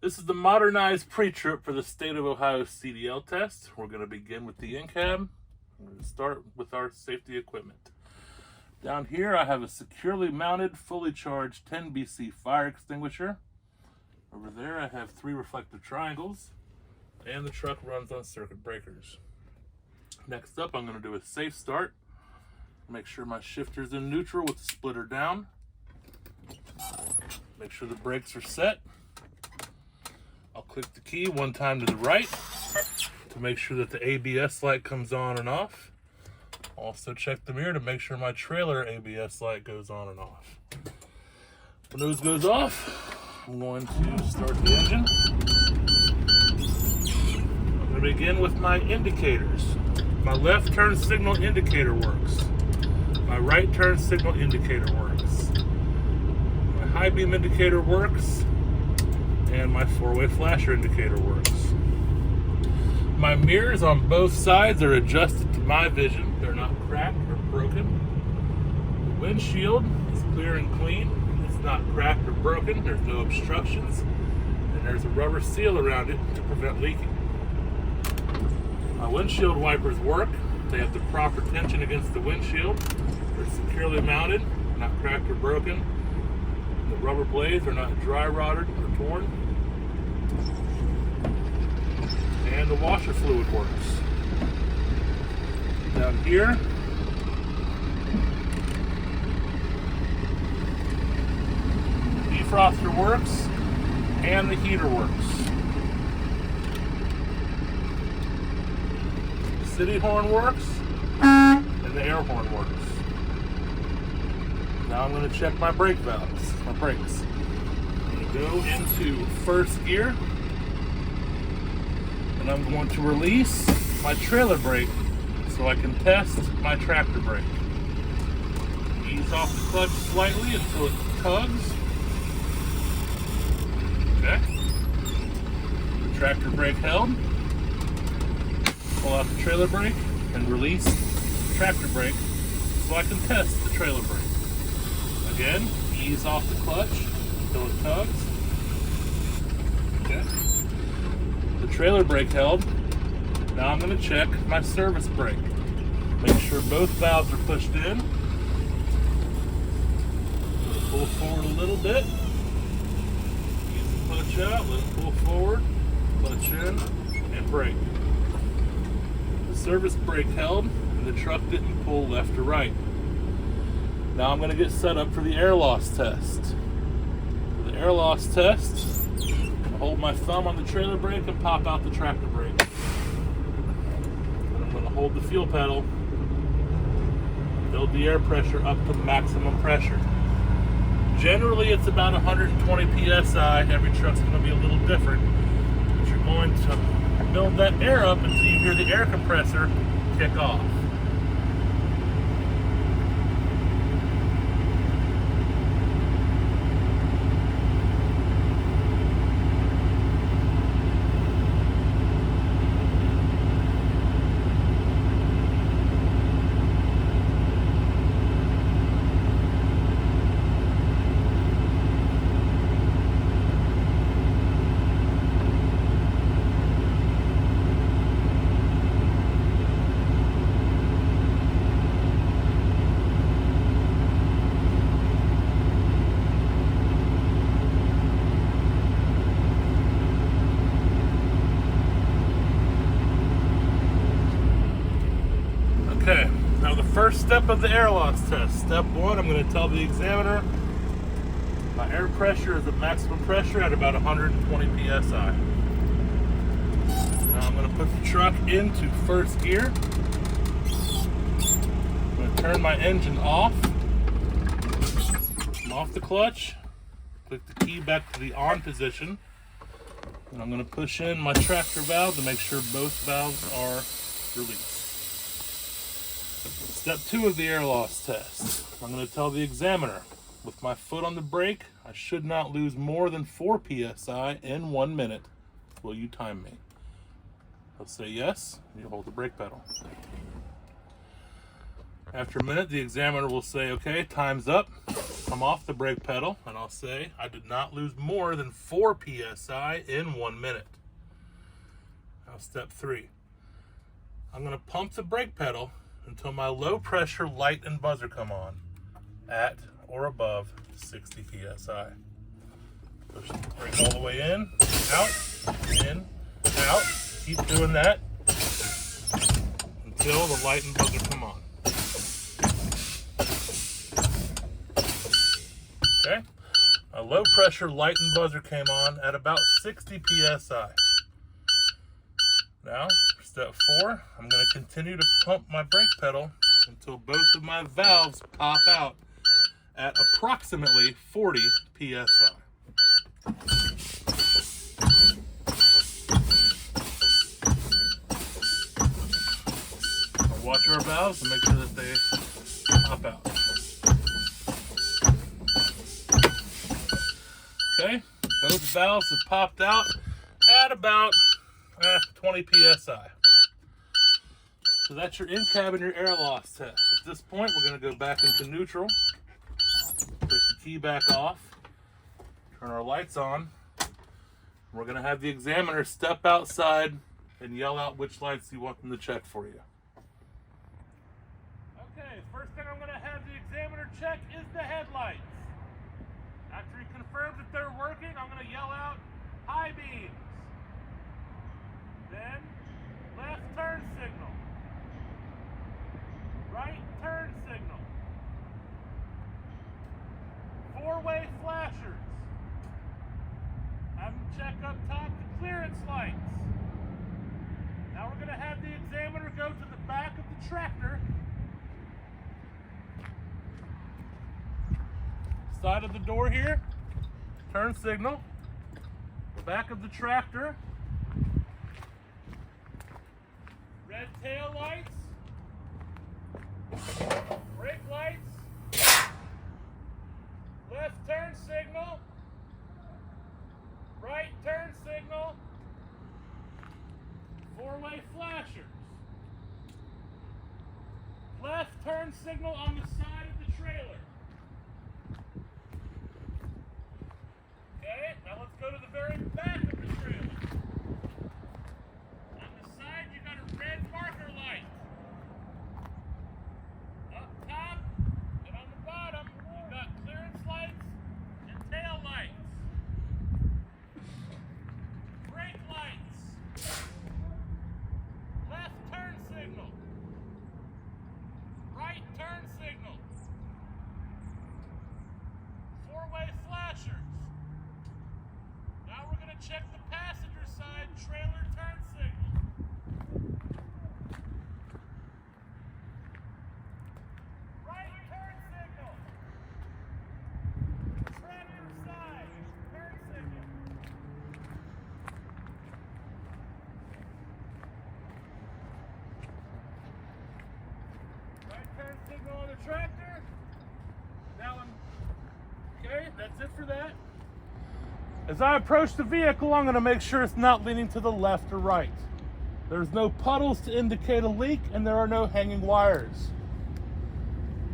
This is the modernized pre-trip for the State of Ohio CDL test. We're going to begin with the in-cab. We're going to start with our safety equipment. Down here I have a securely mounted, fully charged 10 BC fire extinguisher. Over there I have 3 reflective triangles, and the truck runs on circuit breakers. Next up, I'm going to do a safe start. Make sure my shifter's in neutral with the splitter down. Make sure the brakes are set. I'll click the key one time to the right to make sure that the ABS light comes on and off. Also check the mirror to make sure my trailer ABS light goes on and off. When those goes off, I'm going to start the engine. I'm going to begin with my indicators. My left turn signal indicator works. My right turn signal indicator works. My high beam indicator works. And my 4-way flasher indicator works. My mirrors on both sides are adjusted to my vision. They're not cracked or broken. The windshield is clear and clean. It's not cracked or broken. There's no obstructions. And there's a rubber seal around it to prevent leaking. My windshield wipers work. They have the proper tension against the windshield. They're securely mounted, not cracked or broken. The rubber blades are not dry rotted or torn. And the washer fluid works. Down here, the defroster works and the heater works. The city horn works and the air horn works. Now I'm going to check my brake valves, my brakes. I'm going to go into first gear, and I'm going to release my trailer brake so I can test my tractor brake. Ease off the clutch slightly until it tugs. Okay. The tractor brake held. Pull out the trailer brake and release the tractor brake so I can test the trailer brake. Again, ease off the clutch until it tugs. Okay. The trailer brake held. Now I'm going to check my service brake. Make sure both valves are pushed in. Pull forward a little bit. Ease the clutch out, let it pull forward, clutch in, and brake. The service brake held, and the truck didn't pull left or right. Now I'm going to get set up for the air loss test. For the air loss test, I hold my thumb on the trailer brake and pop out the tractor brake. And I'm going to hold the fuel pedal, build the air pressure up to maximum pressure. Generally it's about 120 psi. Every truck's going to be a little different. But you're going to build that air up until you hear the air compressor kick off. Okay, now the first step of the air loss test. Step 1, I'm going to tell the examiner my air pressure is at maximum pressure at about 120 psi. Now I'm going to put the truck into first gear. I'm going to turn my engine off. I'm off the clutch. Click the key back to the on position. And I'm going to push in my tractor valve to make sure both valves are released. Step 2 of the air loss test. I'm going to tell the examiner, with my foot on the brake, I should not lose more than 4 psi in 1 minute. Will you time me? I'll say yes, and you hold the brake pedal. After a minute, the examiner will say, okay, time's up. come off the brake pedal and I'll say I did not lose more than 4 psi in 1 minute. Now step 3. I'm going to pump the brake pedal until my low pressure light and buzzer come on at or above 60 psi. Push the brake all the way in, out. Keep doing that until the light and buzzer come on. Okay, my low pressure light and buzzer came on at about 60 psi. Now, step 4, I'm going to continue to pump my brake pedal until both of my valves pop out at approximately 40 psi. I'll watch our valves and make sure that they pop out. Okay, both valves have popped out at about 20 psi. So that's your in-cab and your air loss test. At this point, we're going to go back into neutral, take the key back off, turn our lights on. We're going to have the examiner step outside and yell out which lights you want them to check for you. Okay, first thing I'm going to have the examiner check is the headlights. After he confirms that they're working, I'm going to yell out high beams. Then left turn signal. Right turn signal. 4-way flashers. Have them check up top the clearance lights. Now we're going to have the examiner go to the back of the tractor. Side of the door here, turn signal, back of the tractor, red tail lights, brake lights, left turn signal, right turn signal, 4-way flashers, left turn signal on the side of the trailer. Okay, now let's go to the very back of the trailer. On the side, you got a red marker light. Up top and on the bottom, you've got clearance lights and tail lights. Brake lights. Left turn signal. Right turn signal. 4-way flashers. Now we're going to check the passenger side trailer turn signal. Right turn signal. Tractor side turn signal. Right turn signal on the tractor. Now okay, that's it for that. As I approach the vehicle, I'm going to make sure it's not leaning to the left or right. There's no puddles to indicate a leak, and there are no hanging wires.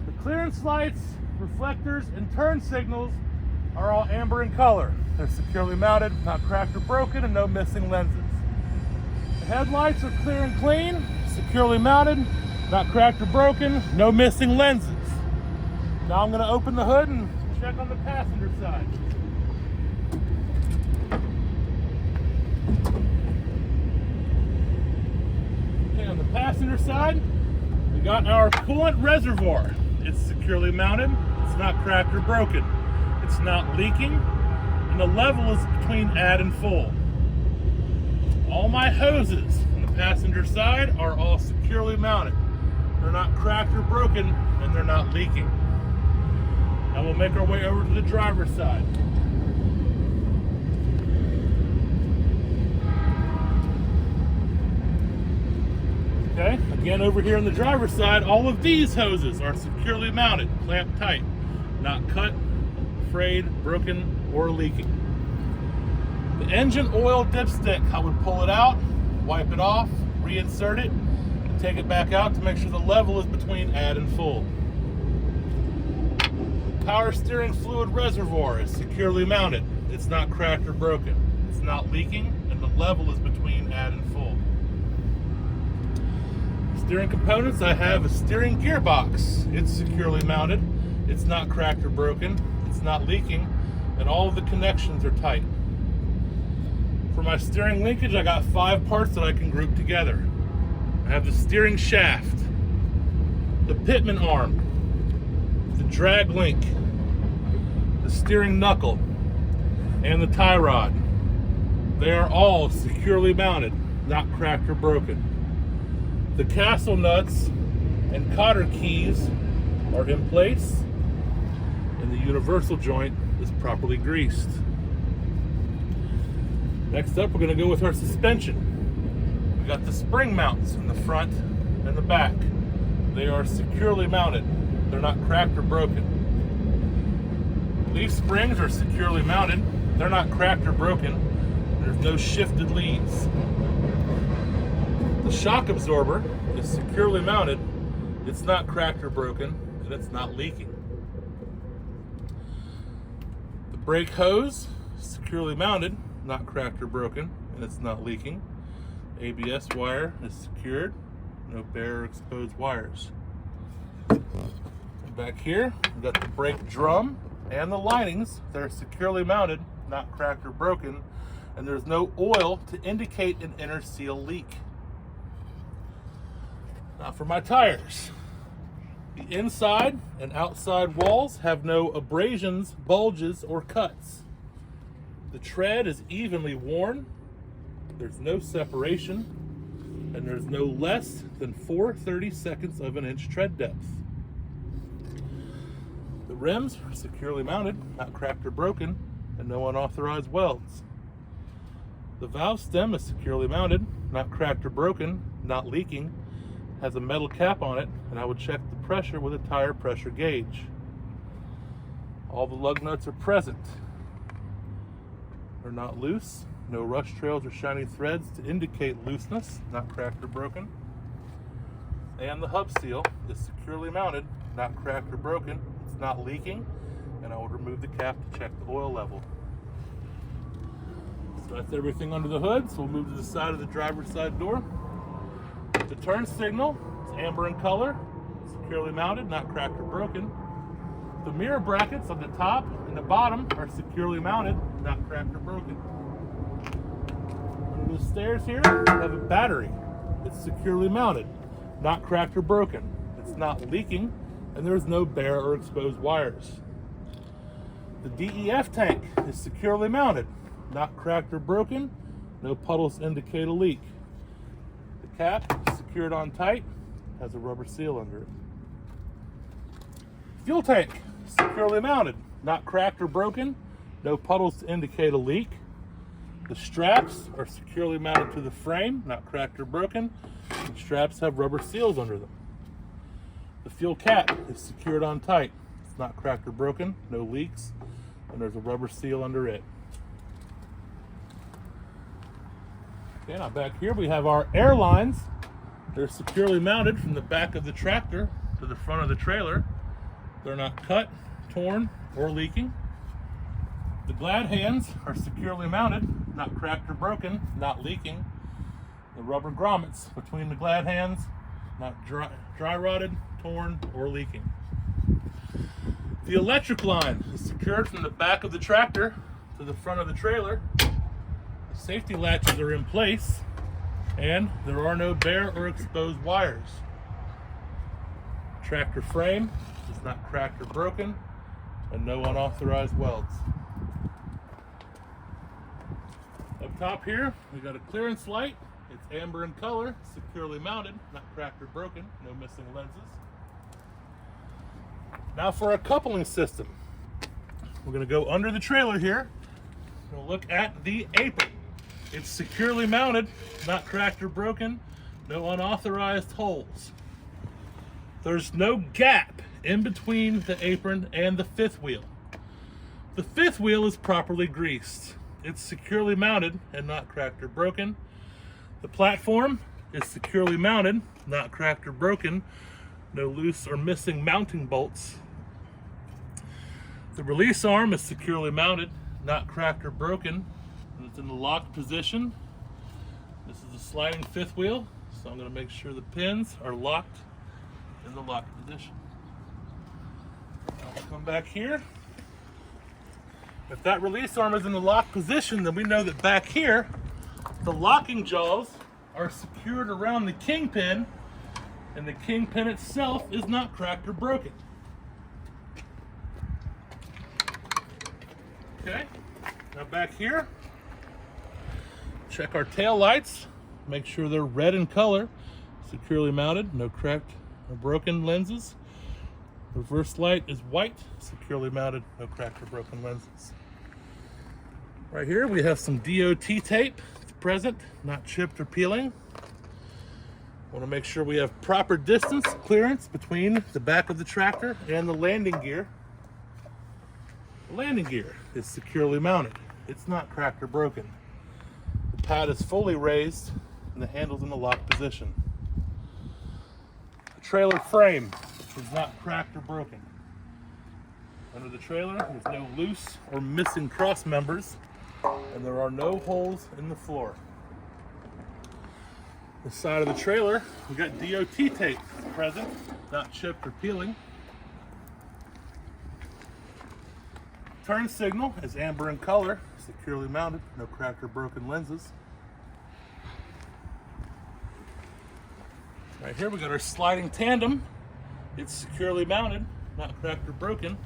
The clearance lights, reflectors, and turn signals are all amber in color. They're securely mounted, not cracked or broken, and no missing lenses. The headlights are clear and clean, securely mounted, not cracked or broken, no missing lenses. Now I'm going to open the hood and check on the passenger side. On the passenger side, we got our coolant reservoir. It's securely mounted, it's not cracked or broken, it's not leaking, and the level is between add and full. All my hoses on the passenger side are all securely mounted. They're not cracked or broken, and they're not leaking. Now we'll make our way over to the driver's side. Okay, again over here on the driver's side, all of these hoses are securely mounted, clamped tight, not cut, frayed, broken, or leaking. The engine oil dipstick, I would pull it out, wipe it off, reinsert it, and take it back out to make sure the level is between add and full. power steering fluid reservoir is securely mounted. It's not cracked or broken. It's not leaking, and the level is between add and full. Steering components, I have a steering gearbox. It's securely mounted. It's not cracked or broken. It's not leaking, and all of the connections are tight. For my steering linkage, I got 5 parts that I can group together. I have the steering shaft, the pitman arm, the drag link, the steering knuckle, and the tie rod. They are all securely mounted, not cracked or broken. The castle nuts and cotter keys are in place, and the universal joint is properly greased. Next up, we're going to go with our suspension. We got the spring mounts in the front and the back. They are securely mounted. They're not cracked or broken. Leaf springs are securely mounted. They're not cracked or broken. There's no shifted leads. The shock absorber is securely mounted. It's not cracked or broken, and it's not leaking. The brake hose is securely mounted, not cracked or broken, and it's not leaking. ABS wire is secured, no bare or exposed wires. And back here, we've got the brake drum and the linings. They're securely mounted, not cracked or broken, and there's no oil to indicate an inner seal leak. Now for my tires. The inside and outside walls have no abrasions, bulges, or cuts. The tread is evenly worn. There's no separation, and there's no less than 4/32 of an inch tread depth. The rims are securely mounted, not cracked or broken, and no unauthorized welds. The valve stem is securely mounted, not cracked or broken, not leaking, has a metal cap on it, and I would check the pressure with a tire pressure gauge. All the lug nuts are present. They're not loose, no rust trails or shiny threads to indicate looseness, not cracked or broken. And the hub seal is securely mounted, not cracked or broken, it's not leaking, and I will remove the cap to check the oil level. So that's everything under the hood, so we'll move to the side of the driver's side door. The turn signal is amber in color, securely mounted, not cracked or broken. The mirror brackets on the top and the bottom are securely mounted, not cracked or broken. Under the stairs here, we have a battery. It's securely mounted, not cracked or broken. It's not leaking, and there's no bare or exposed wires. The DEF tank is securely mounted, not cracked or broken, no puddles indicate a leak. The cap is secured on tight, has a rubber seal under it. Fuel tank, securely mounted, not cracked or broken, no puddles to indicate a leak. The straps are securely mounted to the frame, not cracked or broken. The straps have rubber seals under them. The fuel cap is secured on tight. It's not cracked or broken, no leaks, and there's a rubber seal under it. Okay, now back here we have our air lines. They're securely mounted from the back of the tractor to the front of the trailer. They're not cut, torn, or leaking. The glad hands are securely mounted, not cracked or broken, not leaking. The rubber grommets between the glad hands, not dry rotted, torn, or leaking. The electric line is secured from the back of the tractor to the front of the trailer. The safety latches are in place, and there are no bare or exposed wires. Tractor frame is not cracked or broken, and no unauthorized welds. Up top here, we got a clearance light. It's amber in color, securely mounted, not cracked or broken, no missing lenses. Now for our coupling system. We're going to go under the trailer here. We'll look at the apron. It's securely mounted, not cracked or broken, no unauthorized holes. There's no gap in between the apron and the fifth wheel. The fifth wheel is properly greased. It's securely mounted and not cracked or broken. The platform is securely mounted, not cracked or broken, no loose or missing mounting bolts. The release arm is securely mounted, not cracked or broken, and it's in the locked position. This is a sliding fifth wheel, so I'm going to make sure the pins are locked in the locked position. I'll come back here. If that release arm is in the locked position, then we know that back here, the locking jaws are secured around the kingpin, and the kingpin itself is not cracked or broken. Okay, now back here, check our tail lights, make sure they're red in color, securely mounted, no cracked or broken lenses. Reverse light is white, securely mounted, no cracked or broken lenses. Right here we have some DOT tape, it's present, not chipped or peeling. Want to make sure we have proper distance clearance between the back of the tractor and the landing gear. The landing gear is securely mounted. It's not cracked or broken. The pad is fully raised and the handle's in the locked position. The trailer frame is not cracked or broken. Under the trailer, there's no loose or missing cross members, and there are no holes in the floor. The side of the trailer, we got DOT tape present, not chipped or peeling. Turn signal is amber in color, securely mounted, no cracked or broken lenses. Right here we got our sliding tandem. It's securely mounted, not cracked or broken.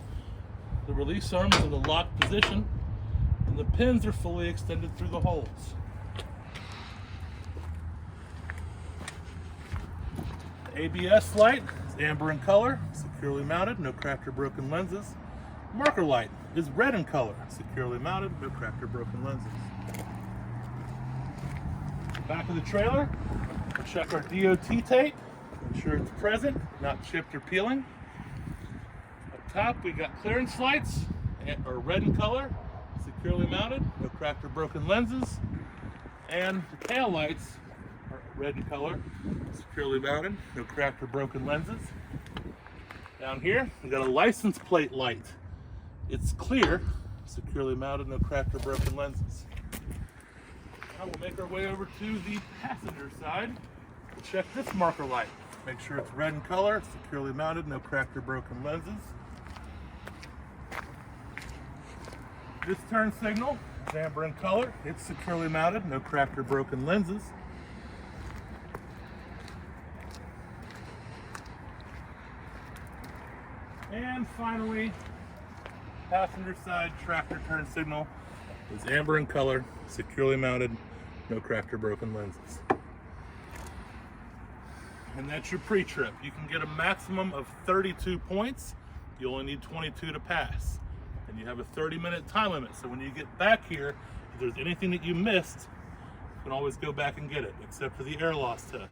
The release arm is in the locked position, and the pins are fully extended through the holes. The ABS light is amber in color, securely mounted, no cracked or broken lenses. Marker light is red in color, securely mounted, no cracked or broken lenses. Back of the trailer, we'll check our DOT tape, ensure it's present, not chipped or peeling. Up top, we got clearance lights, are red in color, securely mounted, no cracked or broken lenses. And the tail lights are red in color, securely mounted, no cracked or broken lenses. Down here, we got a license plate light. It's clear, securely mounted, no cracked or broken lenses. Now we'll make our way over to the passenger side. We'll check this marker light. Make sure it's red in color, securely mounted, no cracked or broken lenses. This turn signal is amber in color. It's securely mounted, no cracked or broken lenses. And finally, passenger side tractor turn signal is amber in color, securely mounted, no cracked or broken lenses. And that's your pre-trip. You can get a maximum of 32 points. You only need 22 to pass. And you have a 30-minute time limit. So when you get back here, if there's anything that you missed, you can always go back and get it, except for the air loss test.